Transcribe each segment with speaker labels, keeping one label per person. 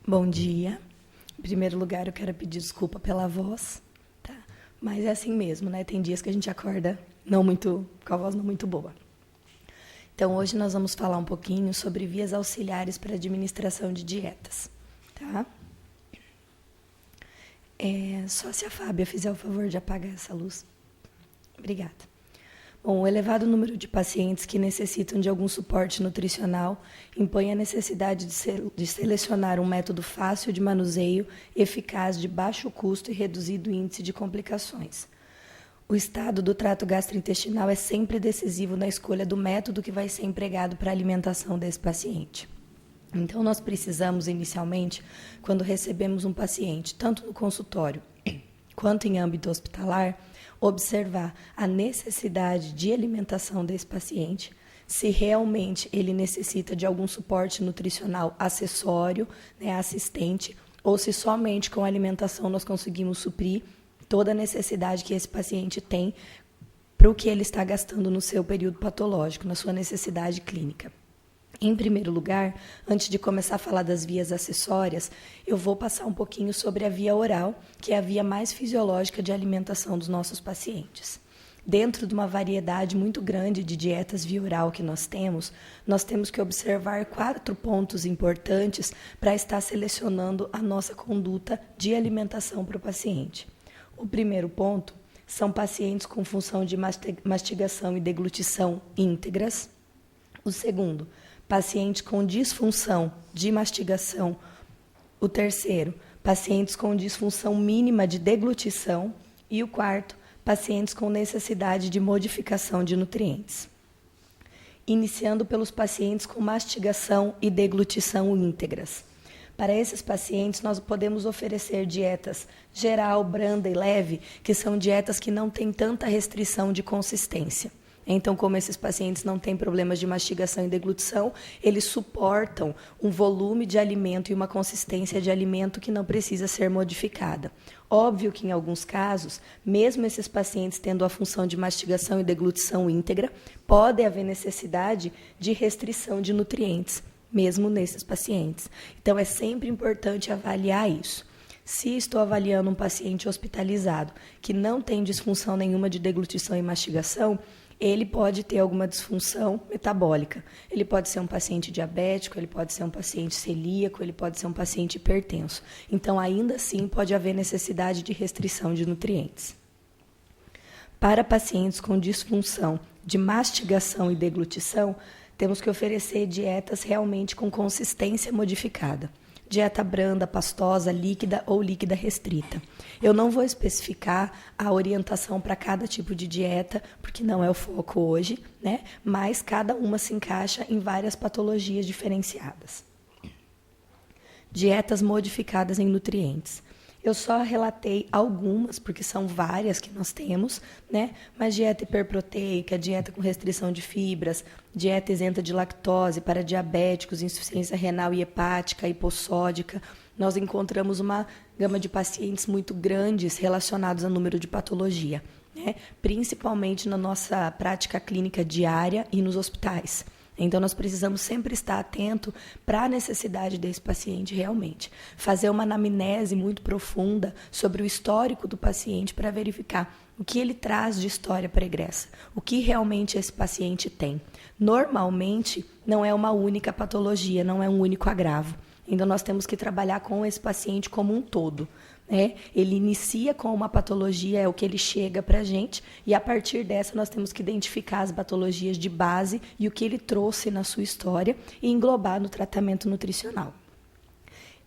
Speaker 1: Bom dia. Em primeiro lugar, eu quero pedir desculpa pela voz, tá? Mas é assim mesmo, né? Tem dias que a gente acorda com a voz não muito boa. Então, hoje nós vamos falar um pouquinho sobre vias auxiliares para a administração de dietas, tá? Só se a Fábia fizer o favor de apagar essa luz. Obrigada. Bom, o elevado número de pacientes que necessitam de algum suporte nutricional impõe a necessidade de selecionar um método fácil de manuseio, eficaz, de baixo custo e reduzido índice de complicações. O estado do trato gastrointestinal é sempre decisivo na escolha do método que vai ser empregado para a alimentação desse paciente. Então, nós precisamos, inicialmente, quando recebemos um paciente, tanto no consultório quanto em âmbito hospitalar, observar a necessidade de alimentação desse paciente, se realmente ele necessita de algum suporte nutricional acessório, assistente, ou se somente com a alimentação nós conseguimos suprir toda a necessidade que esse paciente tem para o que ele está gastando no seu período patológico, na sua necessidade clínica. Em primeiro lugar, antes de começar a falar das vias acessórias, eu vou passar um pouquinho sobre a via oral, que é a via mais fisiológica de alimentação dos nossos pacientes. Dentro de uma variedade muito grande de dietas via oral que nós temos que observar 4 pontos importantes para estar selecionando a nossa conduta de alimentação para o paciente. O primeiro ponto são pacientes com função de mastigação e deglutição íntegras. O segundo, pacientes com disfunção de mastigação. O terceiro, pacientes com disfunção mínima de deglutição. E o quarto, pacientes com necessidade de modificação de nutrientes. Iniciando pelos pacientes com mastigação e deglutição íntegras. Para esses pacientes, nós podemos oferecer dietas geral, branda e leve, que são dietas que não têm tanta restrição de consistência. Então, como esses pacientes não têm problemas de mastigação e deglutição, eles suportam um volume de alimento e uma consistência de alimento que não precisa ser modificada. Óbvio que, em alguns casos, mesmo esses pacientes tendo a função de mastigação e deglutição íntegra, pode haver necessidade de restrição de nutrientes, mesmo nesses pacientes. Então, é sempre importante avaliar isso. Se estou avaliando um paciente hospitalizado que não tem disfunção nenhuma de deglutição e mastigação, ele pode ter alguma disfunção metabólica. Ele pode ser um paciente diabético, ele pode ser um paciente celíaco, ele pode ser um paciente hipertenso. Então, ainda assim, pode haver necessidade de restrição de nutrientes. Para pacientes com disfunção de mastigação e deglutição, temos que oferecer dietas realmente com consistência modificada. Dieta branda, pastosa, líquida ou líquida restrita. Eu não vou especificar a orientação para cada tipo de dieta, porque não é o foco hoje, né? Mas cada uma se encaixa em várias patologias diferenciadas. Dietas modificadas em nutrientes. Eu só relatei algumas, porque são várias que nós temos, né? Mas dieta hiperproteica, dieta com restrição de fibras, dieta isenta de lactose para diabéticos, insuficiência renal e hepática, hipossódica. Nós encontramos uma gama de pacientes muito grandes relacionados ao número de patologia, né? Principalmente na nossa prática clínica diária e nos hospitais. Então, nós precisamos sempre estar atento para a necessidade desse paciente realmente. Fazer uma anamnese muito profunda sobre o histórico do paciente para verificar o que ele traz de história pregressa, o que realmente esse paciente tem. Normalmente, não é uma única patologia, não é um único agravo. Então, nós temos que trabalhar com esse paciente como um todo. Ele inicia com uma patologia, é o que ele chega para a gente, e a partir dessa nós temos que identificar as patologias de base e o que ele trouxe na sua história e englobar no tratamento nutricional.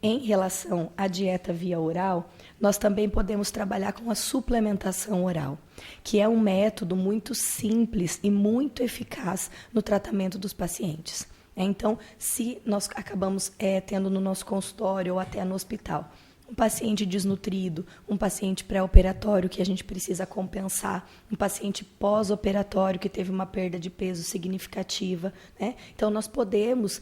Speaker 1: Em relação à dieta via oral, nós também podemos trabalhar com a suplementação oral, que é um método muito simples e muito eficaz no tratamento dos pacientes. Então, se nós acabamos tendo no nosso consultório ou até no hospital um paciente desnutrido, um paciente pré-operatório que a gente precisa compensar, um paciente pós-operatório que teve uma perda de peso significativa, né? Então, nós podemos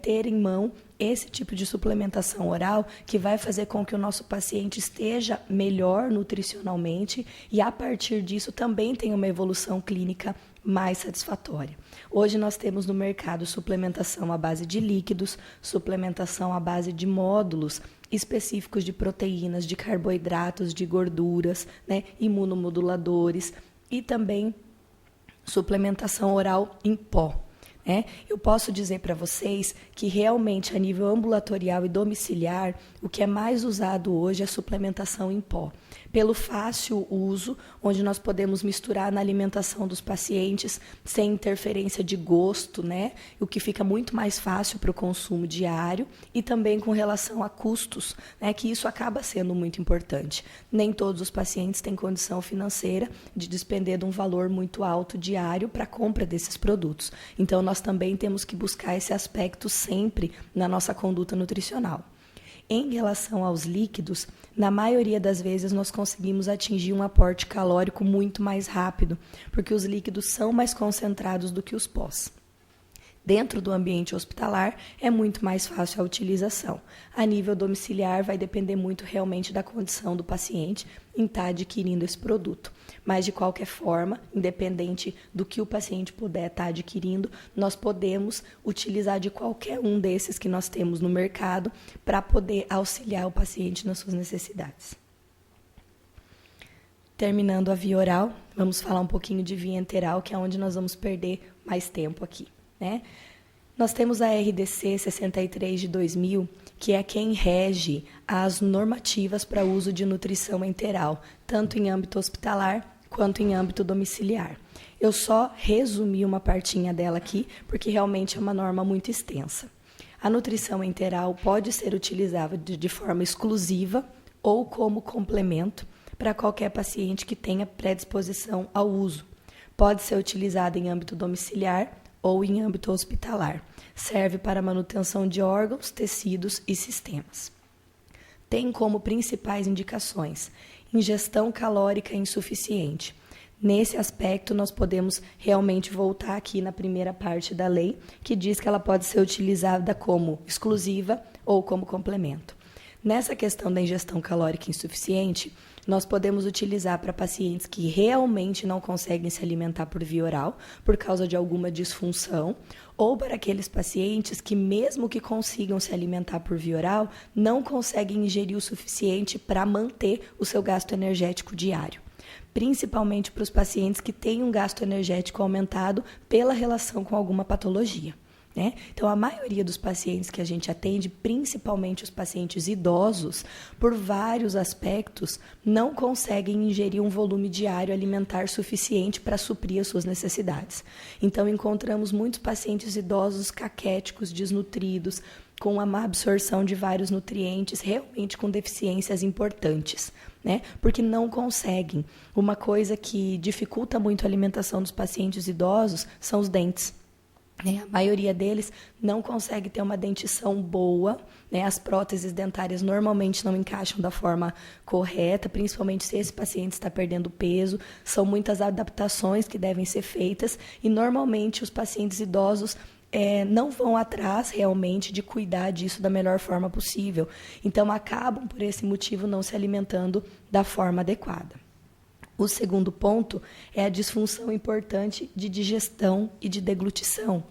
Speaker 1: ter em mão esse tipo de suplementação oral que vai fazer com que o nosso paciente esteja melhor nutricionalmente e, a partir disso, também tenha uma evolução clínica mais satisfatória. Hoje nós temos no mercado suplementação à base de líquidos, suplementação à base de módulos específicos de proteínas, de carboidratos, de gorduras, né, imunomoduladores e também suplementação oral em pó. Eu posso dizer para vocês que realmente a nível ambulatorial e domiciliar, o que é mais usado hoje é a suplementação em pó. Pelo fácil uso, onde nós podemos misturar na alimentação dos pacientes sem interferência de gosto, o que fica muito mais fácil para o consumo diário, e também com relação a custos, que isso acaba sendo muito importante. Nem todos os pacientes têm condição financeira de despender de um valor muito alto diário para a compra desses produtos. Então, nós também temos que buscar esse aspecto sempre na nossa conduta nutricional. Em relação aos líquidos, na maioria das vezes nós conseguimos atingir um aporte calórico muito mais rápido, porque os líquidos são mais concentrados do que os pós. Dentro do ambiente hospitalar é muito mais fácil a utilização. A nível domiciliar vai depender muito realmente da condição do paciente em estar adquirindo esse produto. Mas de qualquer forma, independente do que o paciente puder estar adquirindo, nós podemos utilizar de qualquer um desses que nós temos no mercado para poder auxiliar o paciente nas suas necessidades. Terminando a via oral, vamos falar um pouquinho de via enteral, que é onde nós vamos perder mais tempo aqui. Nós temos a RDC 63 de 2000, que é quem rege as normativas para uso de nutrição enteral, tanto em âmbito hospitalar quanto em âmbito domiciliar. Eu só resumi uma partinha dela aqui, porque realmente é uma norma muito extensa. A nutrição enteral pode ser utilizada de forma exclusiva ou como complemento para qualquer paciente que tenha predisposição ao uso. Pode ser utilizada em âmbito domiciliar ou em âmbito hospitalar. Serve para manutenção de órgãos, tecidos e sistemas. Tem como principais indicações ingestão calórica insuficiente. Nesse aspecto, nós podemos realmente voltar aqui na primeira parte da lei, que diz que ela pode ser utilizada como exclusiva ou como complemento. Nessa questão da ingestão calórica insuficiente, nós podemos utilizar para pacientes que realmente não conseguem se alimentar por via oral, por causa de alguma disfunção, ou para aqueles pacientes que, mesmo que consigam se alimentar por via oral, não conseguem ingerir o suficiente para manter o seu gasto energético diário. Principalmente para os pacientes que têm um gasto energético aumentado pela relação com alguma patologia. Então, a maioria dos pacientes que a gente atende, principalmente os pacientes idosos, por vários aspectos, não conseguem ingerir um volume diário alimentar suficiente para suprir as suas necessidades. Então, encontramos muitos pacientes idosos caquéticos, desnutridos, com uma má absorção de vários nutrientes, realmente com deficiências importantes, porque não conseguem. Uma coisa que dificulta muito a alimentação dos pacientes idosos são os dentes. A maioria deles não consegue ter uma dentição boa, as próteses dentárias normalmente não encaixam da forma correta, principalmente se esse paciente está perdendo peso. São muitas adaptações que devem ser feitas e normalmente os pacientes idosos não vão atrás realmente de cuidar disso da melhor forma possível. Então acabam, por esse motivo, não se alimentando da forma adequada. O segundo ponto é a disfunção importante de digestão e de deglutição.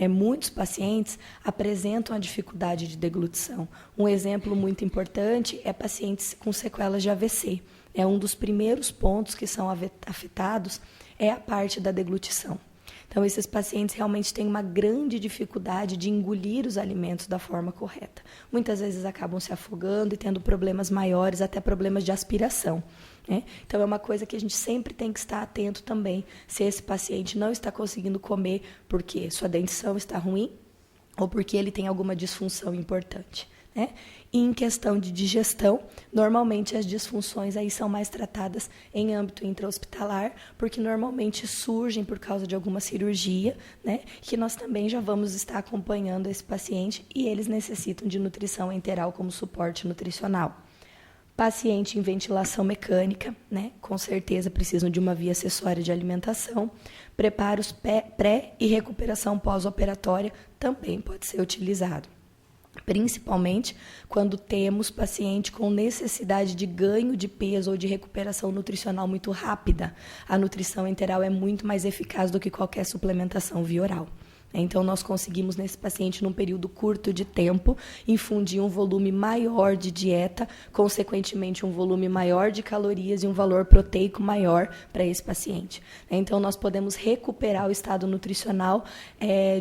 Speaker 1: Muitos pacientes apresentam a dificuldade de deglutição. Um exemplo muito importante é pacientes com sequelas de AVC. Um dos primeiros pontos que são afetados é a parte da deglutição. Então, esses pacientes realmente têm uma grande dificuldade de engolir os alimentos da forma correta. Muitas vezes acabam se afogando e tendo problemas maiores, até problemas de aspiração. Então, é uma coisa que a gente sempre tem que estar atento também, se esse paciente não está conseguindo comer porque sua dentição está ruim ou porque ele tem alguma disfunção importante. E em questão de digestão, normalmente as disfunções aí são mais tratadas em âmbito intra-hospitalar, porque normalmente surgem por causa de alguma cirurgia, que nós também já vamos estar acompanhando esse paciente e eles necessitam de nutrição enteral como suporte nutricional. Paciente em ventilação mecânica, com certeza precisam de uma via acessória de alimentação. Preparos pré e recuperação pós-operatória também pode ser utilizado. principalmente quando temos paciente com necessidade de ganho de peso ou de recuperação nutricional muito rápida. A nutrição enteral é muito mais eficaz do que qualquer suplementação via oral. Então, nós conseguimos, nesse paciente, num período curto de tempo, infundir um volume maior de dieta, consequentemente, um volume maior de calorias e um valor proteico maior para esse paciente. Então, nós podemos recuperar o estado nutricional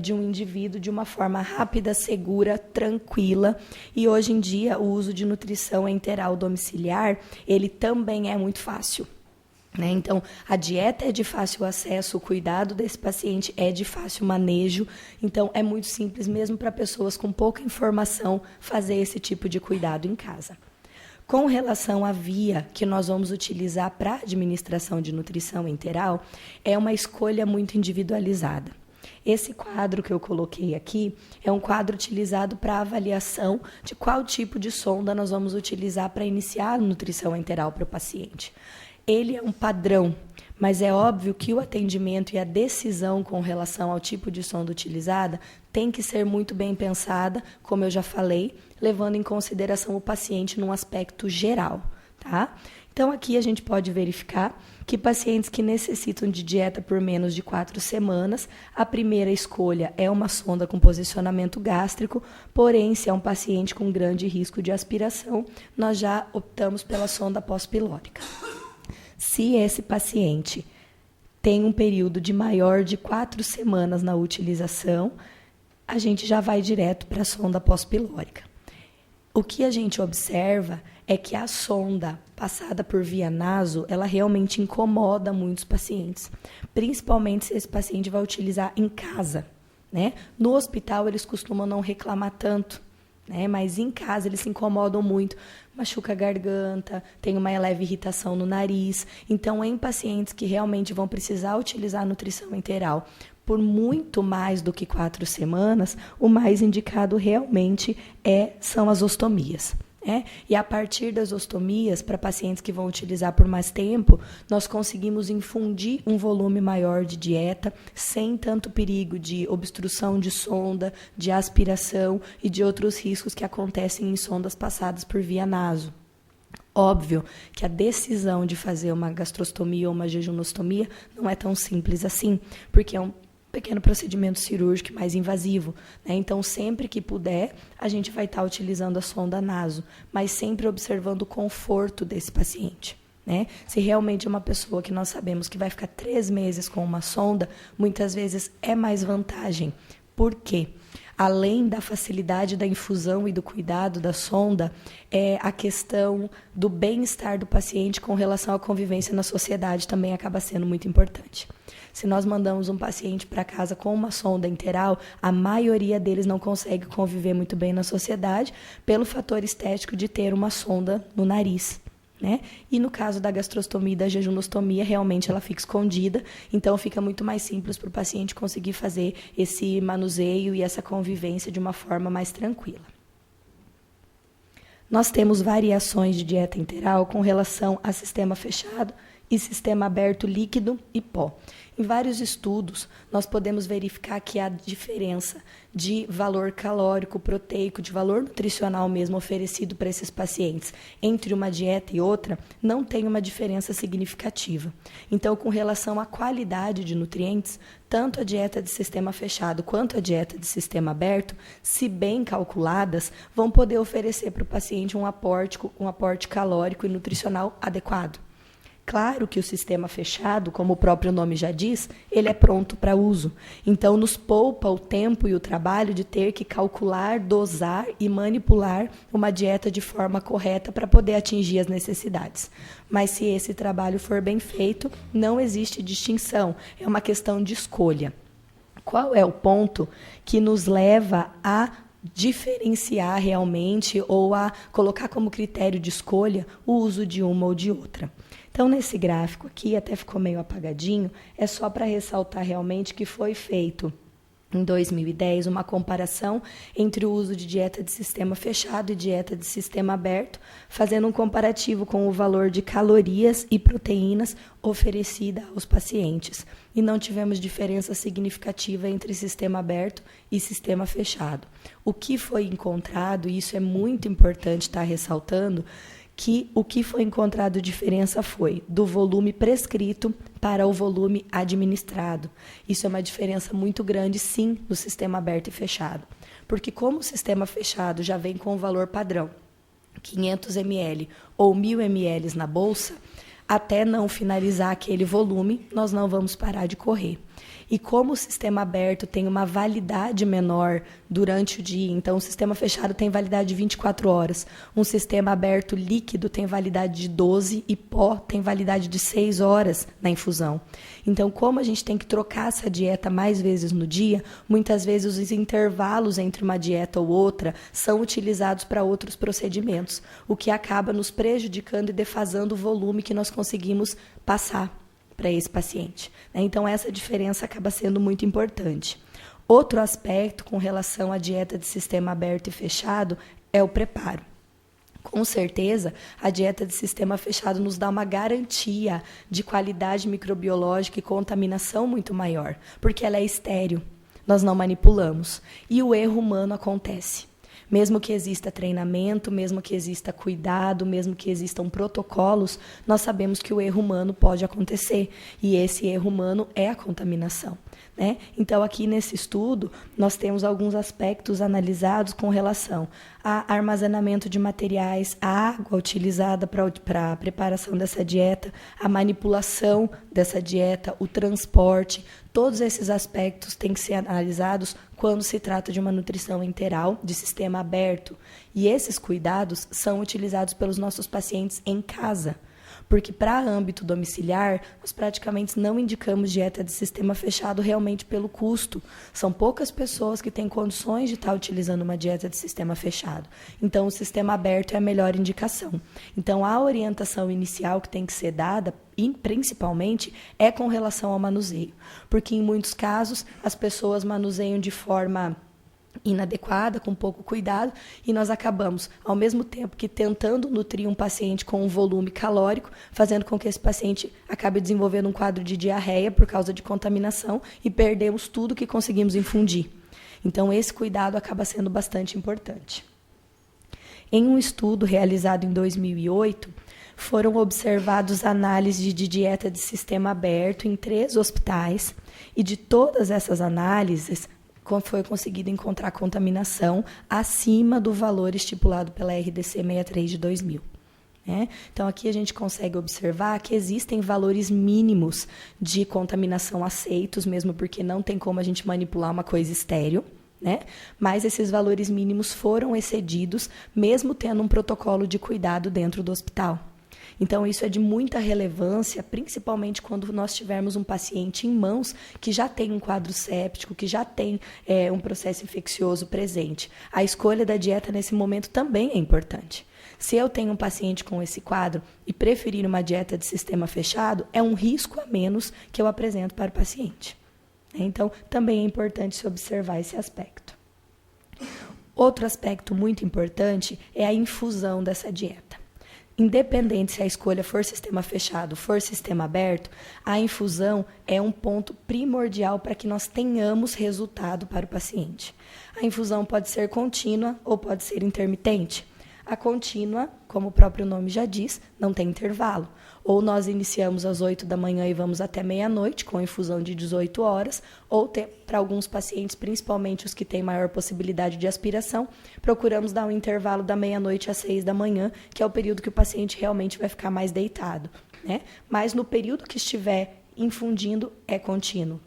Speaker 1: de um indivíduo de uma forma rápida, segura, tranquila. E, hoje em dia, o uso de nutrição enteral domiciliar, ele também é muito fácil. Então, a dieta é de fácil acesso, o cuidado desse paciente é de fácil manejo, então é muito simples mesmo para pessoas com pouca informação fazer esse tipo de cuidado em casa. Com relação à via que nós vamos utilizar para a administração de nutrição enteral, é uma escolha muito individualizada. Esse quadro que eu coloquei aqui é um quadro utilizado para avaliação de qual tipo de sonda nós vamos utilizar para iniciar a nutrição enteral para o paciente. Ele é um padrão, mas é óbvio que o atendimento e a decisão com relação ao tipo de sonda utilizada tem que ser muito bem pensada, como eu já falei, levando em consideração o paciente num aspecto geral, tá? Então, aqui a gente pode verificar que pacientes que necessitam de dieta por menos de 4 semanas, a primeira escolha é uma sonda com posicionamento gástrico, porém, se é um paciente com grande risco de aspiração, nós já optamos pela sonda pós-pilórica. Se esse paciente tem um período de maior de 4 semanas na utilização, a gente já vai direto para a sonda pós-pilórica. O que a gente observa é que a sonda passada por via naso, ela realmente incomoda muitos pacientes, principalmente se esse paciente vai utilizar em casa, né? No hospital, eles costumam não reclamar tanto, mas em casa eles se incomodam muito, machuca a garganta, tem uma leve irritação no nariz. Então, em pacientes que realmente vão precisar utilizar a nutrição enteral por muito mais do que 4 semanas, o mais indicado realmente são as ostomias. E a partir das ostomias, para pacientes que vão utilizar por mais tempo, nós conseguimos infundir um volume maior de dieta, sem tanto perigo de obstrução de sonda, de aspiração e de outros riscos que acontecem em sondas passadas por via naso. Óbvio que a decisão de fazer uma gastrostomia ou uma jejunostomia não é tão simples assim, porque é um pequeno procedimento cirúrgico mais invasivo, Então, sempre que puder, a gente vai estar utilizando a sonda naso, mas sempre observando o conforto desse paciente, Se realmente é uma pessoa que nós sabemos que vai ficar 3 meses com uma sonda, muitas vezes é mais vantagem. Por quê? Além da facilidade da infusão e do cuidado da sonda, a questão do bem-estar do paciente com relação à convivência na sociedade também acaba sendo muito importante. Se nós mandamos um paciente para casa com uma sonda enteral, a maioria deles não consegue conviver muito bem na sociedade pelo fator estético de ter uma sonda no nariz. E no caso da gastrostomia e da jejunostomia, realmente ela fica escondida, então fica muito mais simples para o paciente conseguir fazer esse manuseio e essa convivência de uma forma mais tranquila. Nós temos variações de dieta enteral com relação a sistema fechado e sistema aberto líquido e pó. Em vários estudos, nós podemos verificar que a diferença de valor calórico, proteico, de valor nutricional mesmo oferecido para esses pacientes entre uma dieta e outra, não tem uma diferença significativa. Então, com relação à qualidade de nutrientes, tanto a dieta de sistema fechado quanto a dieta de sistema aberto, se bem calculadas, vão poder oferecer para o paciente um aporte calórico e nutricional adequado. Claro que o sistema fechado, como o próprio nome já diz, ele é pronto para uso. Então, nos poupa o tempo e o trabalho de ter que calcular, dosar e manipular uma dieta de forma correta para poder atingir as necessidades. Mas se esse trabalho for bem feito, não existe distinção, é uma questão de escolha. Qual é o ponto que nos leva a diferenciar realmente ou a colocar como critério de escolha o uso de uma ou de outra? Então, nesse gráfico aqui, até ficou meio apagadinho, é só para ressaltar realmente que foi feito em 2010, uma comparação entre o uso de dieta de sistema fechado e dieta de sistema aberto, fazendo um comparativo com o valor de calorias e proteínas oferecida aos pacientes. E não tivemos diferença significativa entre sistema aberto e sistema fechado. O que foi encontrado, e isso é muito importante estar ressaltando, que o que foi encontrado diferença foi do volume prescrito para o volume administrado. Isso é uma diferença muito grande, sim, no sistema aberto e fechado. Porque como o sistema fechado já vem com o valor padrão, 500 ml ou 1.000 ml na bolsa, até não finalizar aquele volume, nós não vamos parar de correr. E como o sistema aberto tem uma validade menor durante o dia, então o sistema fechado tem validade de 24 horas, um sistema aberto líquido tem validade de 12 e pó tem validade de 6 horas na infusão. Então, como a gente tem que trocar essa dieta mais vezes no dia, muitas vezes os intervalos entre uma dieta ou outra são utilizados para outros procedimentos, o que acaba nos prejudicando e defasando o volume que nós conseguimos passar para esse paciente. Então, essa diferença acaba sendo muito importante. Outro aspecto com relação à dieta de sistema aberto e fechado é o preparo. Com certeza, a dieta de sistema fechado nos dá uma garantia de qualidade microbiológica e contaminação muito maior, porque ela é estéril, nós não manipulamos, e o erro humano acontece. Mesmo que exista treinamento, mesmo que exista cuidado, mesmo que existam protocolos, nós sabemos que o erro humano pode acontecer. E esse erro humano é a contaminação, né? Então, aqui nesse estudo, nós temos alguns aspectos analisados com relação a armazenamento de materiais, a água utilizada para a preparação dessa dieta, a manipulação dessa dieta, o transporte. Todos esses aspectos têm que ser analisados quando se trata de uma nutrição enteral de sistema aberto. E esses cuidados são utilizados pelos nossos pacientes em casa. Porque para âmbito domiciliar, nós praticamente não indicamos dieta de sistema fechado realmente pelo custo. São poucas pessoas que têm condições de estar utilizando uma dieta de sistema fechado. Então, o sistema aberto é a melhor indicação. Então, a orientação inicial que tem que ser dada, e principalmente, é com relação ao manuseio. Porque, em muitos casos, as pessoas manuseiam de forma inadequada, com pouco cuidado, e nós acabamos, ao mesmo tempo que tentando nutrir um paciente com um volume calórico, fazendo com que esse paciente acabe desenvolvendo um quadro de diarreia por causa de contaminação e perdemos tudo que conseguimos infundir. Então, esse cuidado acaba sendo bastante importante. Em um estudo realizado em 2008, foram observados análises de dieta de sistema aberto em 3 hospitais, e de todas essas análises, foi conseguido encontrar contaminação acima do valor estipulado pela RDC 63 de 2000. Né? Então, aqui a gente consegue observar que existem valores mínimos de contaminação aceitos, mesmo porque não tem como a gente manipular uma coisa estéril, né? Mas esses valores mínimos foram excedidos, mesmo tendo um protocolo de cuidado dentro do hospital. Então, isso é de muita relevância, principalmente quando nós tivermos um paciente em mãos que já tem um quadro séptico, que já tem um processo infeccioso presente. A escolha da dieta nesse momento também é importante. Se eu tenho um paciente com esse quadro e preferir uma dieta de sistema fechado, é um risco a menos que eu apresento para o paciente. Então, também é importante se observar esse aspecto. Outro aspecto muito importante é a infusão dessa dieta. Independente se a escolha for sistema fechado, for sistema aberto, a infusão é um ponto primordial para que nós tenhamos resultado para o paciente. A infusão pode ser contínua ou pode ser intermitente. A contínua, como o próprio nome já diz, não tem intervalo. Ou nós iniciamos às 8 da manhã e vamos até meia-noite, com infusão de 18 horas, ou para alguns pacientes, principalmente os que têm maior possibilidade de aspiração, procuramos dar um intervalo da meia-noite às 6 da manhã, que é o período que o paciente realmente vai ficar mais deitado, né? Mas no período que estiver infundindo, é contínuo.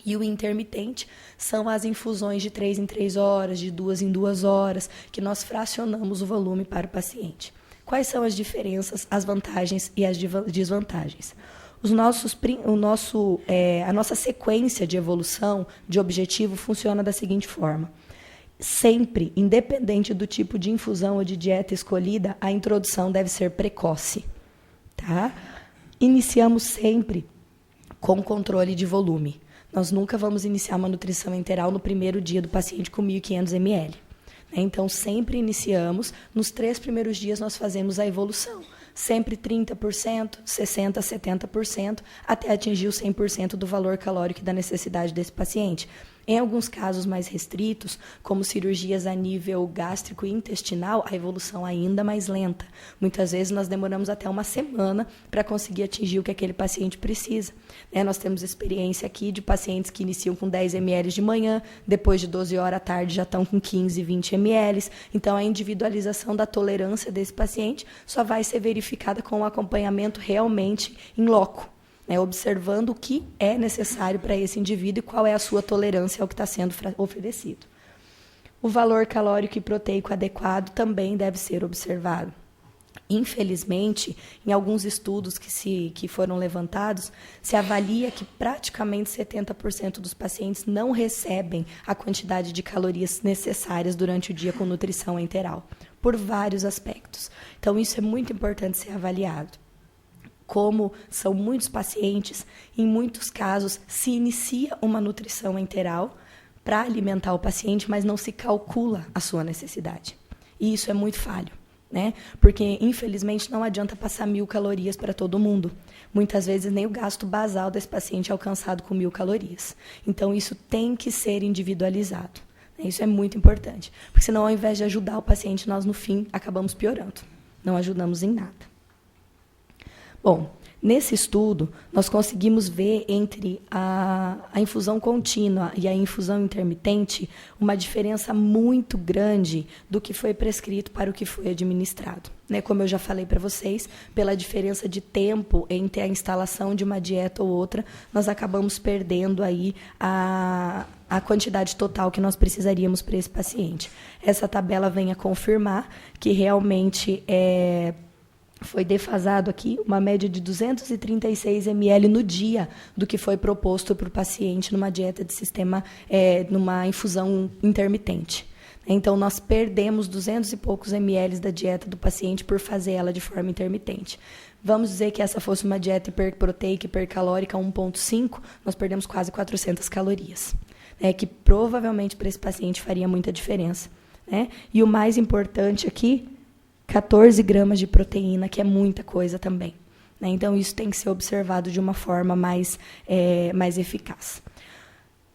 Speaker 1: E o intermitente são as infusões de 3 em 3 horas, de 2 em 2 horas, que nós fracionamos o volume para o paciente. Quais são as diferenças, as vantagens e as desvantagens? A nossa sequência de evolução, de objetivo, funciona da seguinte forma. Sempre, independente do tipo de infusão ou de dieta escolhida, a introdução deve ser precoce. Tá? Iniciamos sempre com controle de volume. Nós nunca vamos iniciar uma nutrição enteral no primeiro dia do paciente com 1.500 ml. Então, sempre iniciamos, nos 3 primeiros dias nós fazemos a evolução. Sempre 30%, 60%, 70%, até atingir o 100% do valor calórico e da necessidade desse paciente. Em alguns casos mais restritos, como cirurgias a nível gástrico e intestinal, a evolução ainda mais lenta. Muitas vezes nós demoramos até uma semana para conseguir atingir o que aquele paciente precisa. Nós temos experiência aqui de pacientes que iniciam com 10 ml de manhã, depois de 12 horas à tarde já estão com 15, 20 ml. Então, a individualização da tolerância desse paciente só vai ser verificada com o acompanhamento realmente em loco. Observando o que é necessário para esse indivíduo e qual é a sua tolerância ao que está sendo oferecido. O valor calórico e proteico adequado também deve ser observado. Infelizmente, em alguns estudos que foram levantados, se avalia que praticamente 70% dos pacientes não recebem a quantidade de calorias necessárias durante o dia com nutrição enteral, por vários aspectos. Então, isso é muito importante ser avaliado. Como são muitos pacientes, em muitos casos se inicia uma nutrição enteral para alimentar o paciente, mas não se calcula a sua necessidade. E isso é muito falho, Porque, infelizmente, não adianta passar 1.000 calorias para todo mundo. Muitas vezes nem o gasto basal desse paciente é alcançado com 1.000 calorias. Então, isso tem que ser individualizado. Isso é muito importante, porque senão, ao invés de ajudar o paciente, nós, no fim, acabamos piorando. Não ajudamos em nada. Bom, nesse estudo, nós conseguimos ver entre a infusão contínua e a infusão intermitente uma diferença muito grande do que foi prescrito para o que foi administrado. Como eu já falei para vocês, pela diferença de tempo entre a instalação de uma dieta ou outra, nós acabamos perdendo aí a quantidade total que nós precisaríamos para esse paciente. Essa tabela vem a confirmar que realmente foi defasado aqui uma média de 236 ml no dia do que foi proposto para o paciente numa dieta de sistema, numa infusão intermitente. Então, nós perdemos 200 e poucos ml da dieta do paciente por fazer ela de forma intermitente. Vamos dizer que essa fosse uma dieta hiperproteica, hipercalórica 1,5, nós perdemos quase 400 calorias, que provavelmente para esse paciente faria muita diferença. E o mais importante aqui, 14 gramas de proteína, que é muita coisa também. Então, isso tem que ser observado de uma forma mais eficaz.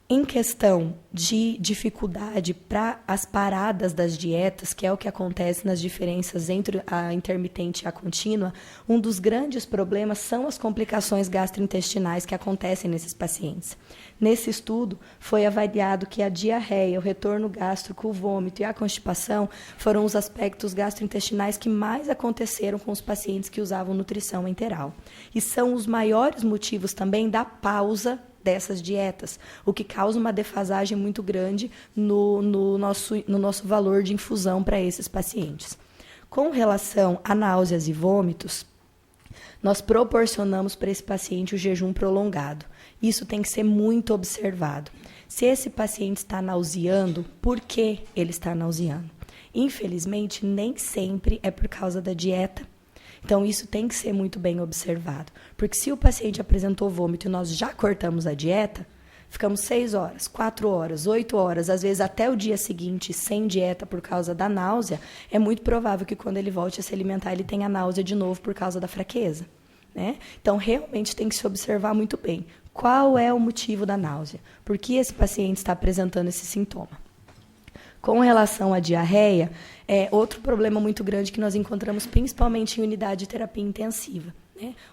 Speaker 1: Em questão de dificuldade para as paradas das dietas, que é o que acontece nas diferenças entre a intermitente e a contínua, um dos grandes problemas são as complicações gastrointestinais que acontecem nesses pacientes. Nesse estudo, foi avaliado que a diarreia, o retorno gástrico, o vômito e a constipação foram os aspectos gastrointestinais que mais aconteceram com os pacientes que usavam nutrição enteral. E são os maiores motivos também da pausa dessas dietas, o que causa uma defasagem muito grande no nosso valor de infusão para esses pacientes. Com relação a náuseas e vômitos, nós proporcionamos para esse paciente o jejum prolongado. Isso tem que ser muito observado. Se esse paciente está nauseando, por que ele está nauseando? Infelizmente, nem sempre é por causa da dieta. Então, isso tem que ser muito bem observado. Porque se o paciente apresentou vômito e nós já cortamos a dieta, ficamos 6 horas, 4 horas, 8 horas, às vezes até o dia seguinte sem dieta por causa da náusea, é muito provável que quando ele volte a se alimentar, ele tenha náusea de novo por causa da fraqueza. Então, realmente tem que se observar muito bem. Qual é o motivo da náusea? Por que esse paciente está apresentando esse sintoma? Com relação à diarreia, é outro problema muito grande que nós encontramos principalmente em unidade de terapia intensiva.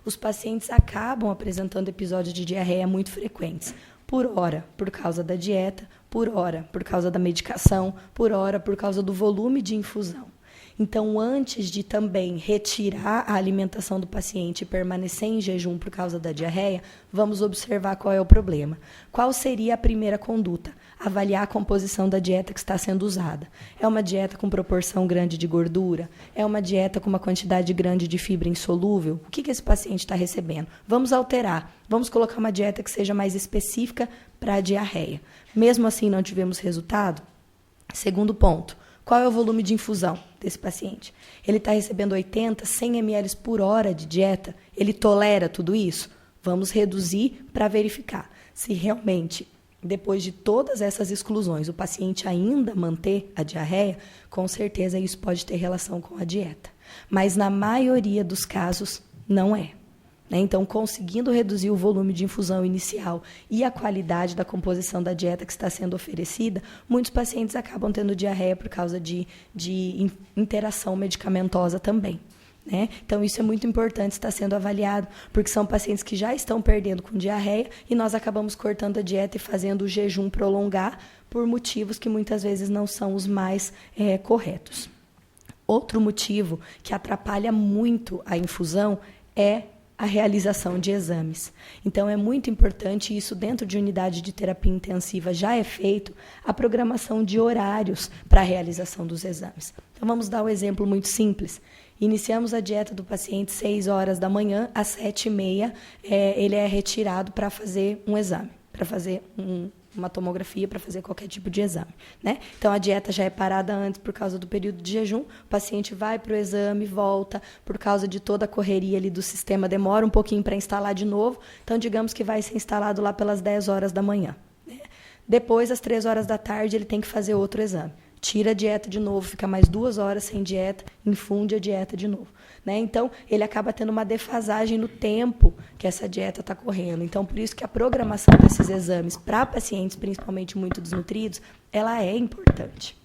Speaker 1: Os pacientes acabam apresentando episódios de diarreia muito frequentes. Por hora, por causa da dieta, por hora, por causa da medicação, por hora, por causa do volume de infusão. Então, antes de também retirar a alimentação do paciente e permanecer em jejum por causa da diarreia, vamos observar qual é o problema. Qual seria a primeira conduta? Avaliar a composição da dieta que está sendo usada. É uma dieta com proporção grande de gordura? É uma dieta com uma quantidade grande de fibra insolúvel? O que esse paciente está recebendo? Vamos alterar. Vamos colocar uma dieta que seja mais específica para a diarreia. Mesmo assim, não tivemos resultado? Segundo ponto. Qual é o volume de infusão desse paciente? Ele está recebendo 80, 100 ml por hora de dieta? Ele tolera tudo isso? Vamos reduzir para verificar se realmente, depois de todas essas exclusões, o paciente ainda manter a diarreia, com certeza isso pode ter relação com a dieta. Mas na maioria dos casos, não é. Então, conseguindo reduzir o volume de infusão inicial e a qualidade da composição da dieta que está sendo oferecida, muitos pacientes acabam tendo diarreia por causa de interação medicamentosa também. Então, isso é muito importante estar sendo avaliado, porque são pacientes que já estão perdendo com diarreia e nós acabamos cortando a dieta e fazendo o jejum prolongar por motivos que muitas vezes não são os mais corretos. Outro motivo que atrapalha muito a infusão é a realização de exames. Então, é muito importante, isso dentro de unidade de terapia intensiva já é feito, a programação de horários para a realização dos exames. Então, vamos dar um exemplo muito simples. Iniciamos a dieta do paciente 6 horas da manhã, às 7h30, ele é retirado para fazer um exame, para fazer uma tomografia, para fazer qualquer tipo de exame. Então, a dieta já é parada antes por causa do período de jejum, o paciente vai para o exame, volta, por causa de toda a correria ali do sistema, demora um pouquinho para instalar de novo, então, digamos que vai ser instalado lá pelas 10 horas da manhã. Depois, às 3 horas da tarde, ele tem que fazer outro exame. Tira a dieta de novo, fica mais 2 horas sem dieta, infunde a dieta de novo. Então, ele acaba tendo uma defasagem no tempo que essa dieta está correndo. Então, por isso que a programação desses exames para pacientes, principalmente muito desnutridos, ela é importante.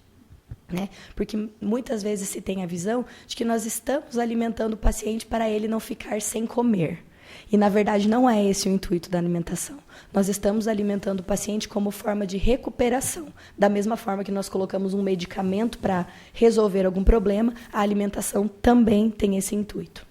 Speaker 1: Porque muitas vezes se tem a visão de que nós estamos alimentando o paciente para ele não ficar sem comer. E, na verdade, não é esse o intuito da alimentação. Nós estamos alimentando o paciente como forma de recuperação. Da mesma forma que nós colocamos um medicamento para resolver algum problema, a alimentação também tem esse intuito.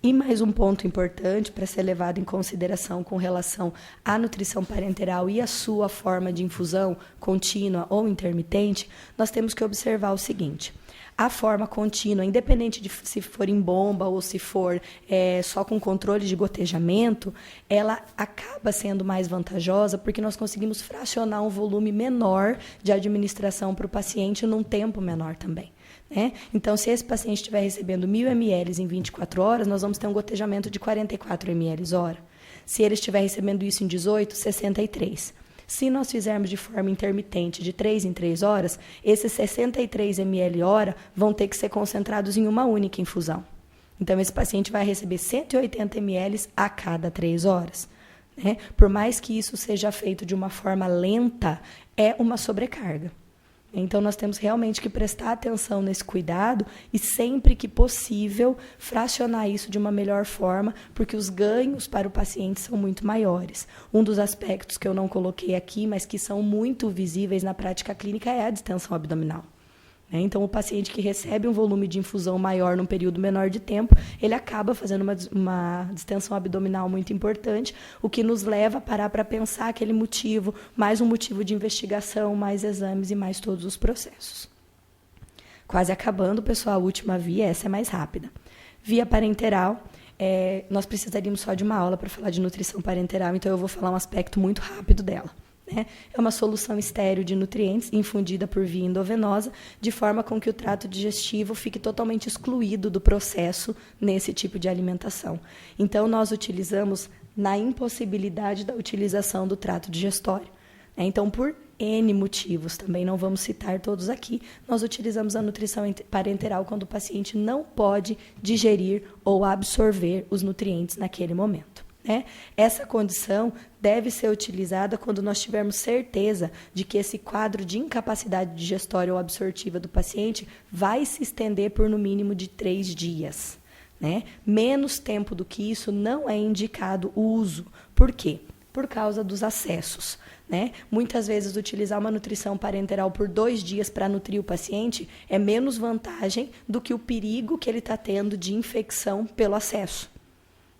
Speaker 1: E mais um ponto importante para ser levado em consideração com relação à nutrição parenteral e a sua forma de infusão contínua ou intermitente, nós temos que observar o seguinte: a forma contínua, independente de se for em bomba ou se for só com controle de gotejamento, ela acaba sendo mais vantajosa porque nós conseguimos fracionar um volume menor de administração para o paciente num tempo menor também. Então, se esse paciente estiver recebendo 1.000 ml em 24 horas, nós vamos ter um gotejamento de 44 ml hora. Se ele estiver recebendo isso em 18, 63. Se nós fizermos de forma intermitente, de 3 em 3 horas, esses 63 ml hora vão ter que ser concentrados em uma única infusão. Então, esse paciente vai receber 180 ml a cada 3 horas. Por mais que isso seja feito de uma forma lenta, é uma sobrecarga. Então, nós temos realmente que prestar atenção nesse cuidado e, sempre que possível, fracionar isso de uma melhor forma, porque os ganhos para o paciente são muito maiores. Um dos aspectos que eu não coloquei aqui, mas que são muito visíveis na prática clínica, é a distensão abdominal. Então, o paciente que recebe um volume de infusão maior num período menor de tempo, ele acaba fazendo uma distensão abdominal muito importante, o que nos leva a parar para pensar aquele motivo, mais um motivo de investigação, mais exames e mais todos os processos. Quase acabando, pessoal, a última via, essa é mais rápida. Via parenteral, nós precisaríamos só de uma aula para falar de nutrição parenteral, então eu vou falar um aspecto muito rápido dela. É uma solução estéril de nutrientes infundida por via endovenosa, de forma com que o trato digestivo fique totalmente excluído do processo nesse tipo de alimentação. Então, nós utilizamos na impossibilidade da utilização do trato digestório. Então, por N motivos, também não vamos citar todos aqui, nós utilizamos a nutrição parenteral quando o paciente não pode digerir ou absorver os nutrientes naquele momento. Essa condição deve ser utilizada quando nós tivermos certeza de que esse quadro de incapacidade digestória ou absortiva do paciente vai se estender por no mínimo de 3 dias. Menos tempo do que isso não é indicado o uso. Por quê? Por causa dos acessos. Muitas vezes utilizar uma nutrição parenteral por 2 dias para nutrir o paciente é menos vantagem do que o perigo que ele está tendo de infecção pelo acesso.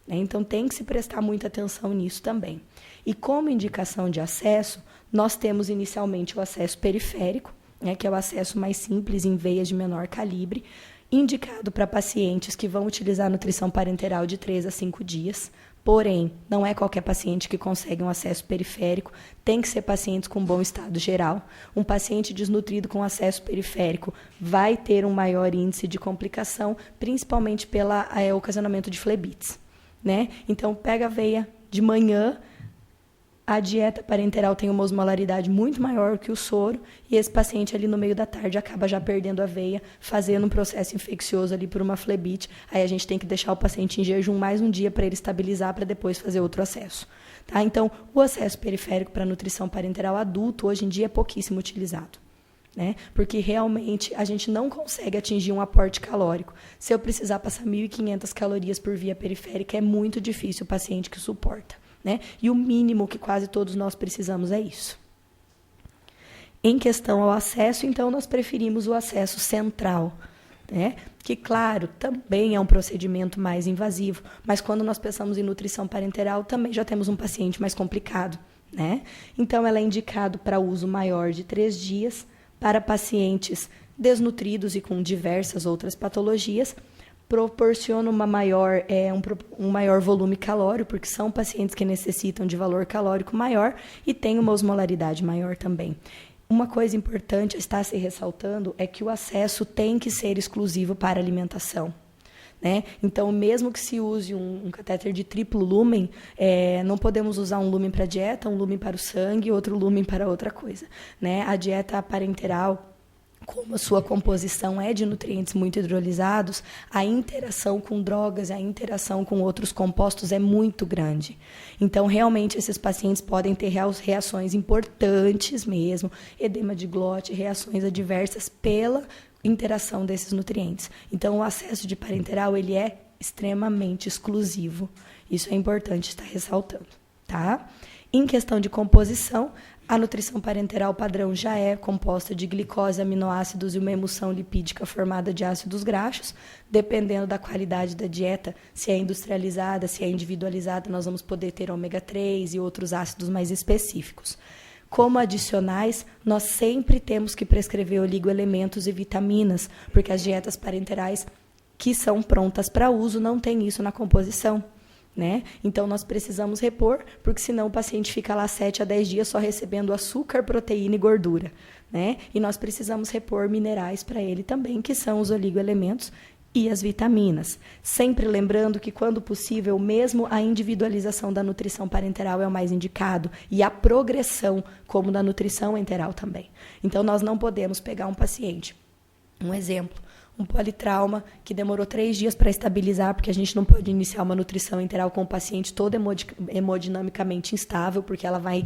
Speaker 1: Então, tem que se prestar muita atenção nisso também. E como indicação de acesso, nós temos inicialmente o acesso periférico, que é o acesso mais simples em veias de menor calibre, indicado para pacientes que vão utilizar a nutrição parenteral de 3 a 5 dias. Porém, não é qualquer paciente que consegue um acesso periférico, tem que ser pacientes com bom estado geral. Um paciente desnutrido com acesso periférico vai ter um maior índice de complicação, principalmente pelo ocasionamento de flebites. né? Então, pega a aveia de manhã, a dieta parenteral tem uma osmolaridade muito maior que o soro, e esse paciente ali no meio da tarde acaba já perdendo a veia, fazendo um processo infeccioso ali por uma flebite. Aí a gente tem que deixar o paciente em jejum mais um dia para ele estabilizar, para depois fazer outro acesso. Tá? Então, o acesso periférico para nutrição parenteral adulto, hoje em dia, é pouquíssimo utilizado. Né? Porque realmente a gente não consegue atingir um aporte calórico. Se eu precisar passar 1.500 calorias por via periférica, é muito difícil o paciente que suporta. Né? E o mínimo que quase todos nós precisamos é isso. Em questão ao acesso, então, nós preferimos o acesso central, né? Que, claro, também é um procedimento mais invasivo, mas quando nós pensamos em nutrição parenteral, também já temos um paciente mais complicado. Né? Então, ela é indicado para uso maior de 3 dias, para pacientes desnutridos e com diversas outras patologias, proporciona um maior volume calórico, porque são pacientes que necessitam de valor calórico maior e tem uma osmolaridade maior também. Uma coisa importante a estar se ressaltando é que o acesso tem que ser exclusivo para alimentação. Né? Então, mesmo que se use um catéter de triplo lumen, não podemos usar um lumen para dieta, um lumen para o sangue e outro lumen para outra coisa. Né? A dieta parenteral, como a sua composição é de nutrientes muito hidrolisados, a interação com drogas, a interação com outros compostos é muito grande. Então, realmente, esses pacientes podem ter reações importantes mesmo, edema de glote, reações adversas pela interação desses nutrientes. Então, o acesso de parenteral ele é extremamente exclusivo. Isso é importante estar ressaltando. Tá? Em questão de composição, a nutrição parenteral padrão já é composta de glicose, aminoácidos e uma emulsão lipídica formada de ácidos graxos. Dependendo da qualidade da dieta, se é industrializada, se é individualizada, nós vamos poder ter ômega 3 e outros ácidos mais específicos. Como adicionais, nós sempre temos que prescrever oligoelementos e vitaminas, porque as dietas parenterais que são prontas para uso não têm isso na composição. Né? Então, nós precisamos repor, porque senão o paciente fica lá 7 a 10 dias só recebendo açúcar, proteína e gordura. Né? E nós precisamos repor minerais para ele também, que são os oligoelementos e as vitaminas. Sempre lembrando que, quando possível, mesmo a individualização da nutrição parenteral é o mais indicado, e a progressão, como da nutrição enteral também. Então, nós não podemos pegar um paciente, um exemplo, um politrauma que demorou 3 dias para estabilizar, porque a gente não pode iniciar uma nutrição enteral com o paciente todo hemodinamicamente instável, porque ela vai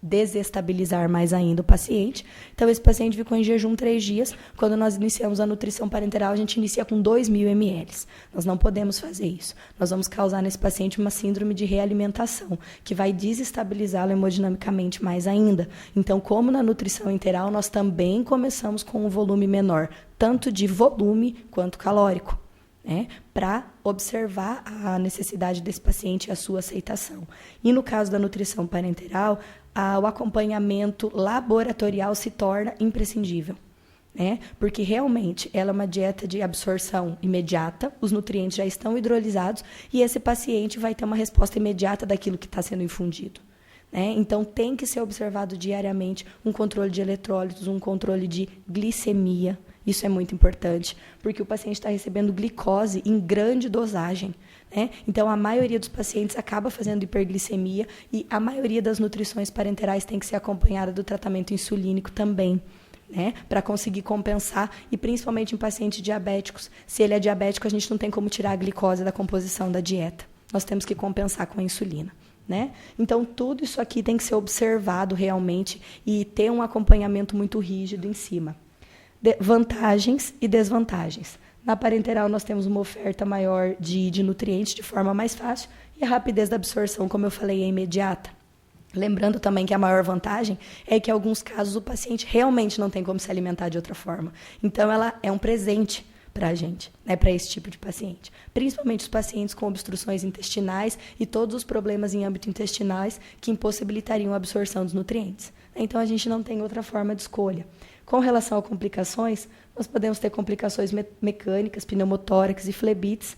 Speaker 1: desestabilizar mais ainda o paciente. Então, esse paciente ficou em jejum 3 dias. Quando nós iniciamos a nutrição parenteral, a gente inicia com 2.000 ml. Nós não podemos fazer isso. Nós vamos causar nesse paciente uma síndrome de realimentação, que vai desestabilizá-lo hemodinamicamente mais ainda. Então, como na nutrição enteral, nós também começamos com um volume menor, tanto de volume quanto calórico. Né, para observar a necessidade desse paciente e a sua aceitação. E no caso da nutrição parenteral, o acompanhamento laboratorial se torna imprescindível. Né, porque realmente ela é uma dieta de absorção imediata, os nutrientes já estão hidrolisados e esse paciente vai ter uma resposta imediata daquilo que está sendo infundido. Né? Então, tem que ser observado diariamente um controle de eletrólitos, um controle de glicemia. Isso é muito importante, porque o paciente está recebendo glicose em grande dosagem. Né? Então, a maioria dos pacientes acaba fazendo hiperglicemia e a maioria das nutrições parenterais tem que ser acompanhada do tratamento insulínico também, né? Para conseguir compensar, e principalmente em pacientes diabéticos. Se ele é diabético, a gente não tem como tirar a glicose da composição da dieta. Nós temos que compensar com a insulina. Né? Então, tudo isso aqui tem que ser observado realmente e ter um acompanhamento muito rígido em cima. Vantagens e desvantagens. Na parenteral, nós temos uma oferta maior de nutrientes de forma mais fácil e a rapidez da absorção, como eu falei, é imediata. Lembrando também que a maior vantagem é que, em alguns casos, o paciente realmente não tem como se alimentar de outra forma. Então, ela é um presente para a gente, né, para esse tipo de paciente. Principalmente os pacientes com obstruções intestinais e todos os problemas em âmbito intestinais que impossibilitariam a absorção dos nutrientes. Então, a gente não tem outra forma de escolha. Com relação a complicações, nós podemos ter complicações mecânicas, pneumotórax e flebites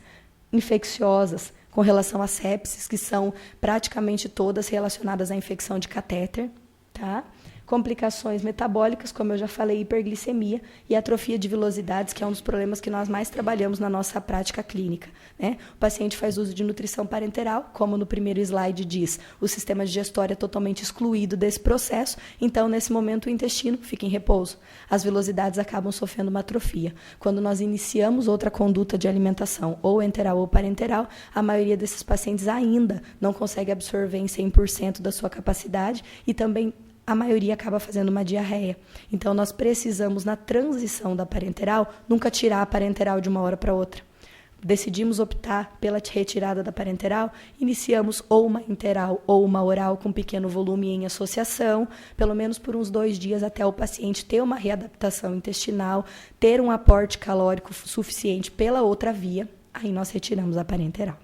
Speaker 1: infecciosas, com relação a sepses, que são praticamente todas relacionadas à infecção de catéter, tá? complicações metabólicas, como eu já falei, hiperglicemia e atrofia de vilosidades, que é um dos problemas que nós mais trabalhamos na nossa prática clínica, né? O paciente faz uso de nutrição parenteral, como no primeiro slide diz, o sistema digestório é totalmente excluído desse processo, então, nesse momento, o intestino fica em repouso. As vilosidades acabam sofrendo uma atrofia. Quando nós iniciamos outra conduta de alimentação, ou enteral ou parenteral, a maioria desses pacientes ainda não consegue absorver em 100% da sua capacidade e também a maioria acaba fazendo uma diarreia. Então, nós precisamos, na transição da parenteral, nunca tirar a parenteral de uma hora para outra. Decidimos optar pela retirada da parenteral, iniciamos ou uma enteral ou uma oral com pequeno volume em associação, pelo menos por uns 2 dias até o paciente ter uma readaptação intestinal, ter um aporte calórico suficiente pela outra via, aí nós retiramos a parenteral.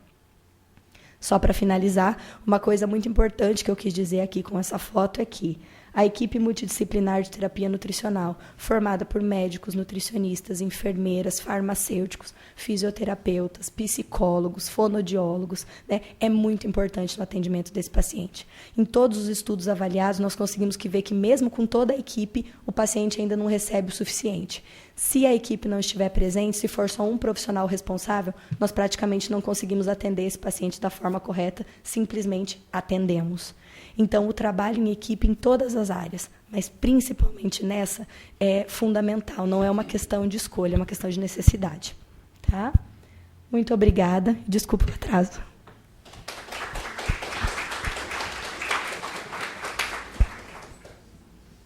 Speaker 1: Só para finalizar, uma coisa muito importante que eu quis dizer aqui com essa foto é que a equipe multidisciplinar de terapia nutricional, formada por médicos, nutricionistas, enfermeiras, farmacêuticos, fisioterapeutas, psicólogos, fonoaudiólogos, né, é muito importante no atendimento desse paciente. Em todos os estudos avaliados, nós conseguimos ver que mesmo com toda a equipe, o paciente ainda não recebe o suficiente. Se a equipe não estiver presente, se for só um profissional responsável, nós praticamente não conseguimos atender esse paciente da forma correta, simplesmente atendemos. Então, o trabalho em equipe em todas as áreas, mas principalmente nessa, é fundamental. Não é uma questão de escolha, é uma questão de necessidade. Tá? Muito obrigada. Desculpa o atraso.